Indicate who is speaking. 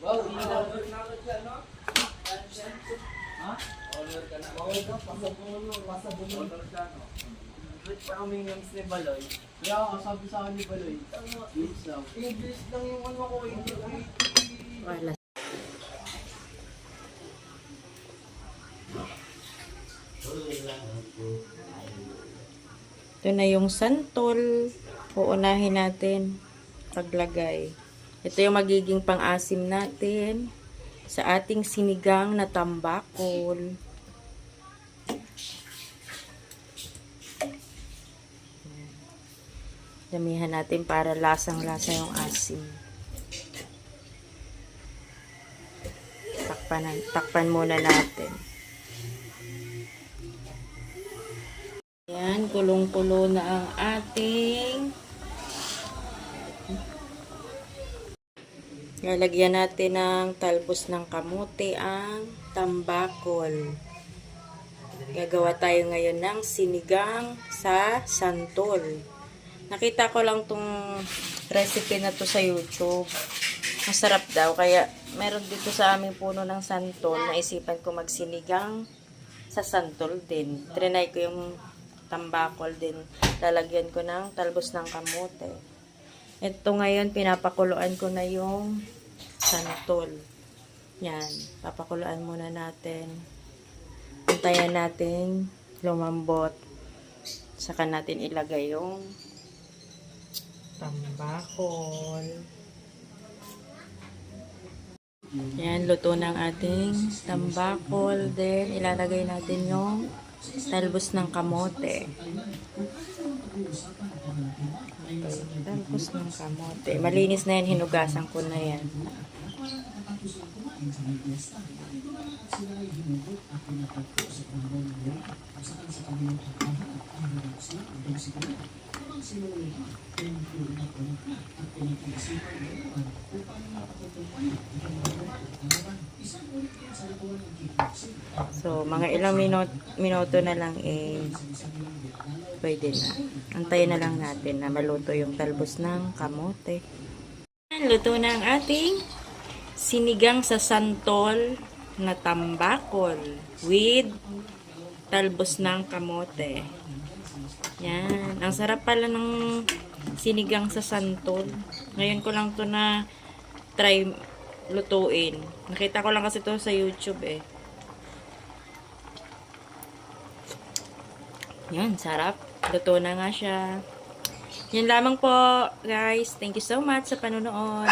Speaker 1: Wow, order na agad siya, no? Ha? Order ka na. Order ka, pasabunod. Order ka, no? Ba't pa kaming yung ni Baloy?
Speaker 2: Kaya sabi sa akin ni Baloy, English daw.
Speaker 1: English lang yung ano ko, English.
Speaker 3: Wala. Ito na yung santol. Uunahin natin paglagay. Ito yung magiging pang-asim natin sa ating sinigang na tambakol. Damihan natin para lasang-lasa yung asim. Takpan muna natin. Ayan, kulong-kulo na ang ating. Lalagyan natin ng talbos ng kamote ang tambakol. Gagawa tayo ngayon ng sinigang sa santol. Nakita ko lang tong recipe na to sa YouTube. Masarap daw, kaya meron dito sa aming puno ng santol. Naisipan ko magsinigang sa santol din. Trinay ko yung tambakol din. Lalagyan ko ng talbos ng kamote. Ito ngayon, pinapakuluan ko na yung santol. Yan. Papakuluan muna natin. Antayan natin lumambot. Saka natin ilagay yung tambakol. Yan, luto ng ating tambakol. Then, ilalagay natin yung talbos ng kamote. Talbos ng kamote. Malinis na yan. Hinugasan ko na yan. So, mga ilang minuto na lang pwede na. Antayin na lang natin na maluto yung talbos ng kamote. Luto na ang ating sinigang sa santol na tambakol with talbos ng kamote. Yan. Ang sarap pala ng sinigang sa santol. Ngayon ko lang to na try lutuin. Nakita ko lang kasi to sa YouTube eh. Yan, sarap. Luto na nga siya. Yan lamang po, guys. Thank you so much sa panonood.